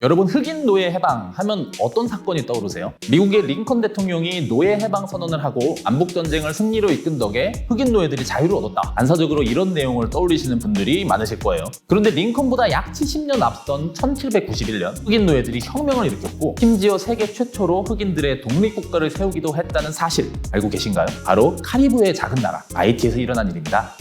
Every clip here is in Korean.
여러분, 흑인 노예 해방 하면 어떤 사건이 떠오르세요? 미국의 링컨 대통령이 노예 해방 선언을 하고 남북전쟁을 승리로 이끈 덕에 흑인 노예들이 자유를 얻었다. 반사적으로 이런 내용을 떠올리시는 분들이 많으실 거예요. 그런데 링컨보다 약 70년 앞선 1791년 흑인 노예들이 혁명을 일으켰고 심지어 세계 최초로 흑인들의 독립국가를 세우기도 했다는 사실 알고 계신가요? 바로 카리브해의 작은 나라 하이티에서 일어난 일입니다.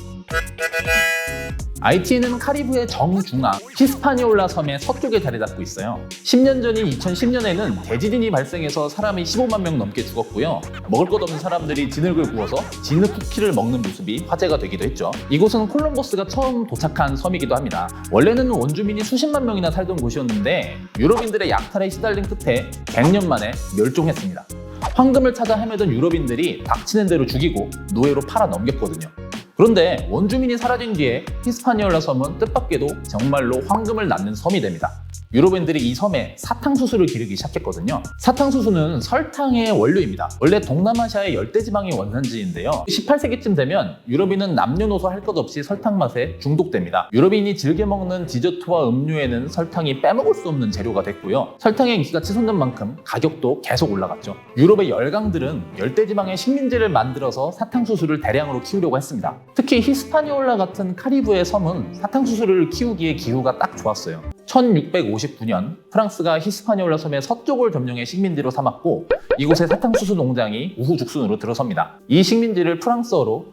하이티는 카리브해 정중앙 히스파니올라 섬의 서쪽에 자리 잡고 있어요. 10년 전인 2010년에는 대지진이 발생해서 사람이 15만 명 넘게 죽었고요. 먹을 것 없는 사람들이 진흙을 구워서 진흙 쿠키를 먹는 모습이 화제가 되기도 했죠. 이곳은 콜럼버스가 처음 도착한 섬이기도 합니다. 원래는 원주민이 수십만 명이나 살던 곳이었는데 유럽인들의 약탈에 시달린 끝에 100년 만에 멸종했습니다. 황금을 찾아 헤매던 유럽인들이 닥치는 대로 죽이고 노예로 팔아 넘겼거든요. 그런데 원주민이 사라진 뒤에 히스파니올라 섬은 뜻밖에도 정말로 황금을 낳는 섬이 됩니다. 유럽인들이 이 섬에 사탕수수를 기르기 시작했거든요. 사탕수수는 설탕의 원료입니다. 원래 동남아시아의 열대지방이 원산지인데요. 18세기쯤 되면 유럽인은 남녀노소 할 것 없이 설탕 맛에 중독됩니다. 유럽인이 즐겨 먹는 디저트와 음료에는 설탕이 빼먹을 수 없는 재료가 됐고요. 설탕의 인기가 치솟는 만큼 가격도 계속 올라갔죠. 유럽의 열강들은 열대지방의 식민지를 만들어서 사탕수수를 대량으로 키우려고 했습니다. 특히 히스파니올라 같은 카리브해 섬은 사탕수수를 키우기에 기후가 딱 좋았어요. 1659년 프랑스가 히스파니올라 섬의 서쪽을 점령해 식민지로 삼았고 이곳에 사탕수수 농장이 우후죽순으로 들어섭니다. 이 식민지를 프랑스어로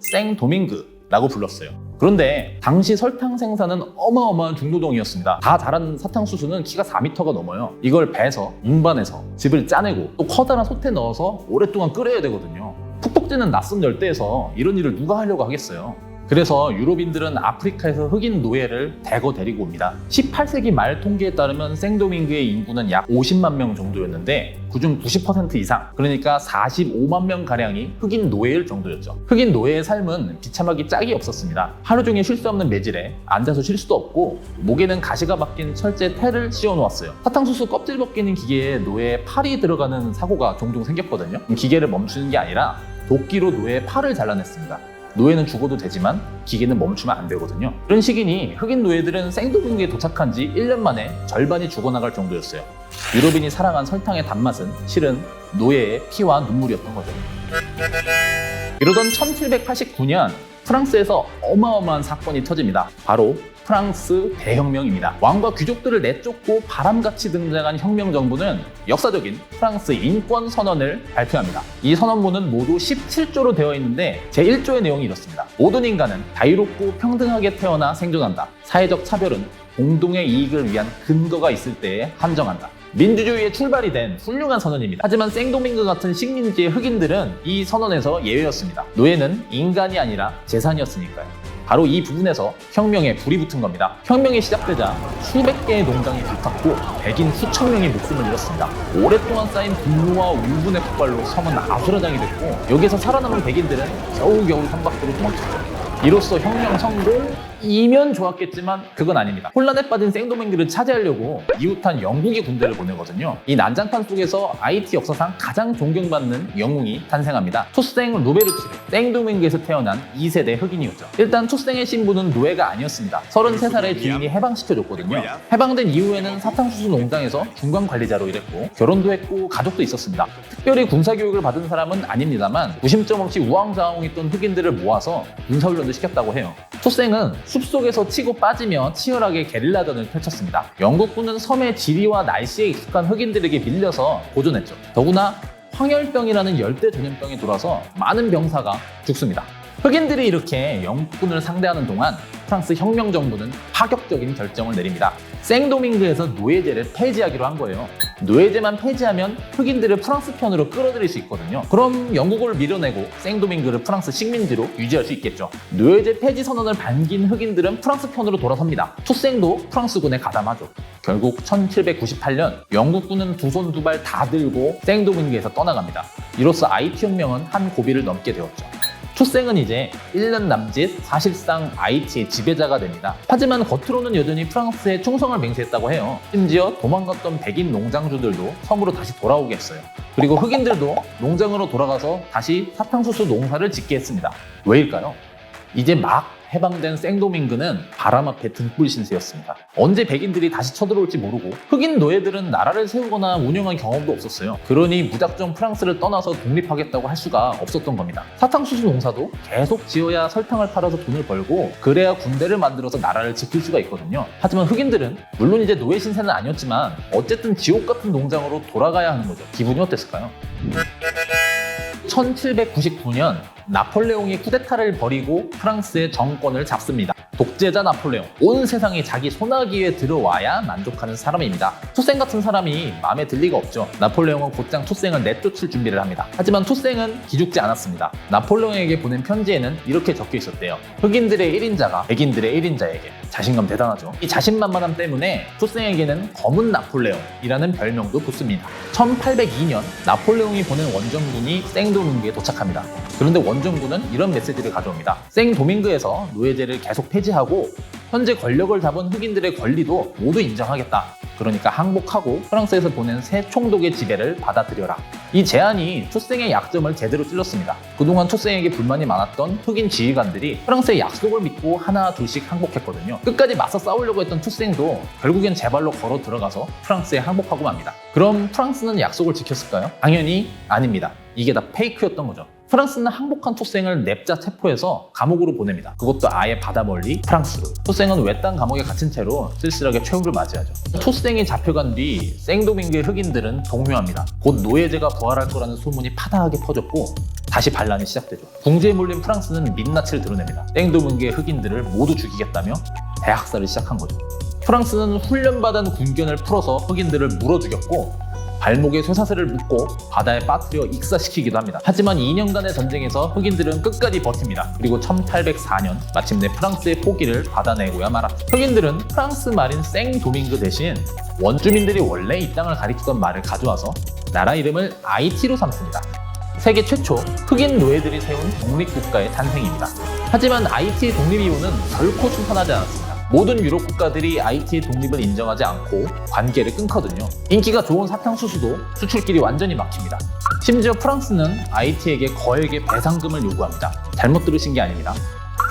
생도밍그라고 불렀어요. 그런데 당시 설탕 생산은 어마어마한 중노동이었습니다. 다 자란 사탕수수는 키가 4m가 넘어요. 이걸 베서 운반해서 즙을 짜내고 또 커다란 솥에 넣어서 오랫동안 끓여야 되거든요. 푹푹 찌는 낯선 열대에서 이런 일을 누가 하려고 하겠어요. 그래서 유럽인들은 아프리카에서 흑인 노예를 대거 데리고 옵니다. 18세기 말 통계에 따르면 생도밍그의 인구는 약 50만 명 정도였는데 그중 90% 이상, 그러니까 45만 명가량이 흑인 노예일 정도였죠. 흑인 노예의 삶은 비참하기 짝이 없었습니다. 하루 종일 쉴 수 없는 매질에 앉아서 쉴 수도 없고 목에는 가시가 박힌 철제 테를 씌워놓았어요. 사탕수수 껍질 벗기는 기계에 노예의 팔이 들어가는 사고가 종종 생겼거든요. 기계를 멈추는 게 아니라 도끼로 노예의 팔을 잘라냈습니다. 노예는 죽어도 되지만 기계는 멈추면 안 되거든요. 이런 시기니 흑인 노예들은 생도밍그에 도착한 지 1년 만에 절반이 죽어나갈 정도였어요. 유럽인이 사랑한 설탕의 단맛은 실은 노예의 피와 눈물이었던 거죠. 이러던 1789년 프랑스에서 어마어마한 사건이 터집니다. 바로 프랑스 대혁명입니다. 왕과 귀족들을 내쫓고 바람같이 등장한 혁명 정부는 역사적인 프랑스 인권 선언을 발표합니다. 이 선언문은 모두 17조로 되어 있는데 제1조의 내용이 이렇습니다. 모든 인간은 자유롭고 평등하게 태어나 생존한다. 사회적 차별은 공동의 이익을 위한 근거가 있을 때에 한정한다. 민주주의의 출발이 된 훌륭한 선언입니다. 하지만 생도밍그 같은 식민지의 흑인들은 이 선언에서 예외였습니다. 노예는 인간이 아니라 재산이었으니까요. 바로 이 부분에서 혁명에 불이 붙은 겁니다. 혁명이 시작되자 수백 개의 농장이 불탔고 백인 수천 명이 목숨을 잃었습니다. 오랫동안 쌓인 분노와 울분의 폭발로 섬은 아수라장이 됐고 여기서 살아남은 백인들은 겨우겨우 섬 밖으로 도망쳤죠. 이로써 혁명 성공이면 좋았겠지만 그건 아닙니다. 혼란에 빠진 생도밍그를 차지하려고 이웃한 영국이 군대를 보내거든요. 이 난장판 속에서 하이티 역사상 가장 존경받는 영웅이 탄생합니다. 투생 루베르츠르, 생도밍그에서 태어난 2세대 흑인이었죠. 일단 투생의 신부는 노예가 아니었습니다. 33살의 주인이 해방시켜줬거든요. 해방된 이후에는 사탕수수 농장에서 중간 관리자로 일했고 결혼도 했고 가족도 있었습니다. 특별히 군사교육을 받은 사람은 아닙니다만 구심점 없이 우왕좌왕했던 흑인들을 모아서 군사훈련도 시켰다고 해요. 투생은 숲속에서 치고 빠지며 치열하게 게릴라전을 펼쳤습니다. 영국군은 섬의 지리와 날씨에 익숙한 흑인들에게 밀려서 보존했죠. 더구나 황열병이라는 열대 전염병이 돌아서 많은 병사가 죽습니다. 흑인들이 이렇게 영국군을 상대하는 동안 프랑스 혁명 정부는 파격적인 결정을 내립니다. 생도밍그에서 노예제를 폐지하기로 한 거예요. 노예제만 폐지하면 흑인들을 프랑스 편으로 끌어들일 수 있거든요. 그럼 영국을 밀어내고 생도밍그를 프랑스 식민지로 유지할 수 있겠죠. 노예제 폐지 선언을 반긴 흑인들은 프랑스 편으로 돌아섭니다. 투생도 프랑스군에 가담하죠. 결국 1798년 영국군은 두 손 두 발 다 들고 생도밍그에서 떠나갑니다. 이로써 하이티 혁명은 한 고비를 넘게 되었죠. 투생은 이제 1년 남짓 사실상 하이티의 지배자가 됩니다. 하지만 겉으로는 여전히 프랑스에 충성을 맹세했다고 해요. 심지어 도망갔던 백인 농장주들도 섬으로 다시 돌아오게 했어요. 그리고 흑인들도 농장으로 돌아가서 다시 사탕수수 농사를 짓게 했습니다. 왜일까요? 이제 막 해방된 생도밍그는 바람 앞에 등불 신세였습니다. 언제 백인들이 다시 쳐들어올지 모르고 흑인 노예들은 나라를 세우거나 운영한 경험도 없었어요. 그러니 무작정 프랑스를 떠나서 독립하겠다고 할 수가 없었던 겁니다. 사탕수수 농사도 계속 지어야 설탕을 팔아서 돈을 벌고 그래야 군대를 만들어서 나라를 지킬 수가 있거든요. 하지만 흑인들은 물론 이제 노예 신세는 아니었지만 어쨌든 지옥 같은 농장으로 돌아가야 하는 거죠. 기분이 어땠을까요? 1799년 나폴레옹이 쿠데타를 벌이고 프랑스의 정권을 잡습니다. 독재자 나폴레옹, 온 세상이 자기 손아귀에 들어와야 만족하는 사람입니다. 투생 같은 사람이 마음에 들 리가 없죠. 나폴레옹은 곧장 투생을 내쫓을 준비를 합니다. 하지만 투생은 기죽지 않았습니다. 나폴레옹에게 보낸 편지에는 이렇게 적혀 있었대요. 흑인들의 1인자가 백인들의 1인자에게. 자신감 대단하죠. 이 자신만만함 때문에 투생에게는 검은 나폴레옹이라는 별명도 붙습니다. 1802년 나폴레옹이 보낸 원정군이 생도밍그에 도착합니다. 그런데 원정군은 이런 메시지를 가져옵니다. 생도밍그에서 노예제를 계속 폐지하고 현재 권력을 잡은 흑인들의 권리도 모두 인정하겠다. 그러니까 항복하고 프랑스에서 보낸 새 총독의 지배를 받아들여라. 이 제안이 투생의 약점을 제대로 찔렀습니다. 그동안 투생에게 불만이 많았던 흑인 지휘관들이 프랑스의 약속을 믿고 하나 둘씩 항복했거든요. 끝까지 맞서 싸우려고 했던 투생도 결국엔 제 발로 걸어 들어가서 프랑스에 항복하고 맙니다. 그럼 프랑스는 약속을 지켰을까요? 당연히 아닙니다. 이게 다 페이크였던 거죠. 프랑스는 항복한 투생을 냅자 체포해서 감옥으로 보냅니다. 그것도 아예 바다 멀리 프랑스로. 투생은 외딴 감옥에 갇힌 채로 쓸쓸하게 최후를 맞이하죠. 투생이 잡혀간 뒤 생도밍그의 흑인들은 동요합니다. 곧 노예제가 부활할 거라는 소문이 파다하게 퍼졌고 다시 반란이 시작되죠. 궁지에 몰린 프랑스는 민낯을 드러냅니다. 생도밍그의 흑인들을 모두 죽이겠다며 대학살을 시작한 거죠. 프랑스는 훈련받은 군견을 풀어서 흑인들을 물어 죽였고 발목에 쇠사슬을 묶고 바다에 빠뜨려 익사시키기도 합니다. 하지만 2년간의 전쟁에서 흑인들은 끝까지 버팁니다. 그리고 1804년 마침내 프랑스의 포기를 받아내고야 말았죠. 흑인들은 프랑스 말인 생도밍그 대신 원주민들이 원래 이 땅을 가리키던 말을 가져와서 나라 이름을 아이티로 삼습니다. 세계 최초 흑인 노예들이 세운 독립국가의 탄생입니다. 하지만 아이티의 독립 이후는 결코 순탄하지 않았습니다. 모든 유럽 국가들이 아이티의 독립을 인정하지 않고 관계를 끊거든요. 인기가 좋은 사탕수수도 수출길이 완전히 막힙니다. 심지어 프랑스는 아이티에게 거액의 배상금을 요구합니다. 잘못 들으신 게 아닙니다.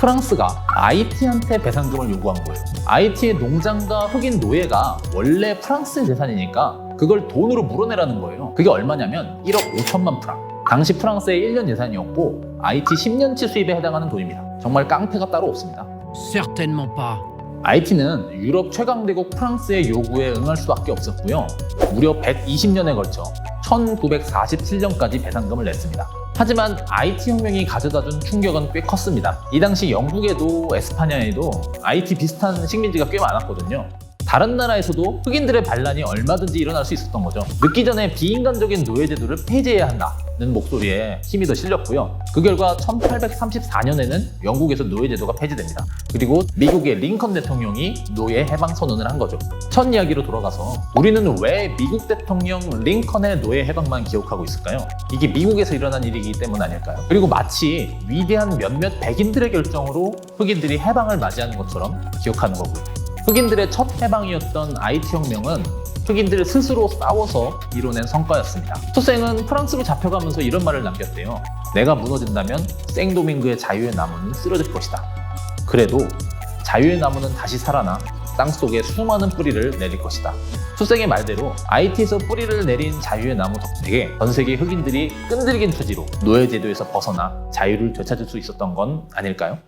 프랑스가 아이티한테 배상금을 요구한 거예요. 아이티의 농장과 흑인 노예가 원래 프랑스의 재산이니까 그걸 돈으로 물어내라는 거예요. 그게 얼마냐면 1억 5천만 프랑. 당시 프랑스의 1년 예산이었고 아이티 10년치 수입에 해당하는 돈입니다. 정말 깡패가 따로 없습니다. Certainement pas. 아이티는 유럽 최강대국 프랑스의 요구에 응할 수밖에 없었고요. 무려 120년에 걸쳐 1947년까지 배상금을 냈습니다. 하지만 아이티 혁명이 가져다준 충격은 꽤 컸습니다. 이 당시 영국에도 에스파냐에도 아이티 비슷한 식민지가 꽤 많았거든요. 다른 나라에서도 흑인들의 반란이 얼마든지 일어날 수 있었던 거죠. 늦기 전에 비인간적인 노예 제도를 폐지해야 한다는 목소리에 힘이 더 실렸고요. 그 결과 1834년에는 영국에서 노예 제도가 폐지됩니다. 그리고 미국의 링컨 대통령이 노예 해방 선언을 한 거죠. 첫 이야기로 돌아가서 우리는 왜 미국 대통령 링컨의 노예 해방만 기억하고 있을까요? 이게 미국에서 일어난 일이기 때문 아닐까요? 그리고 마치 위대한 몇몇 백인들의 결정으로 흑인들이 해방을 맞이하는 것처럼 기억하는 거고요. 흑인들의 첫 해방이었던 아이티 혁명은 흑인들 스스로 싸워서 이뤄낸 성과였습니다. 투생은 프랑스로 잡혀가면서 이런 말을 남겼대요. 내가 무너진다면 생도밍그의 자유의 나무는 쓰러질 것이다. 그래도 자유의 나무는 다시 살아나 땅속에 수많은 뿌리를 내릴 것이다. 투생의 말대로 아이티에서 뿌리를 내린 자유의 나무 덕택에 전 세계 흑인들이 끈질긴 투지로 노예 제도에서 벗어나 자유를 되찾을 수 있었던 건 아닐까요?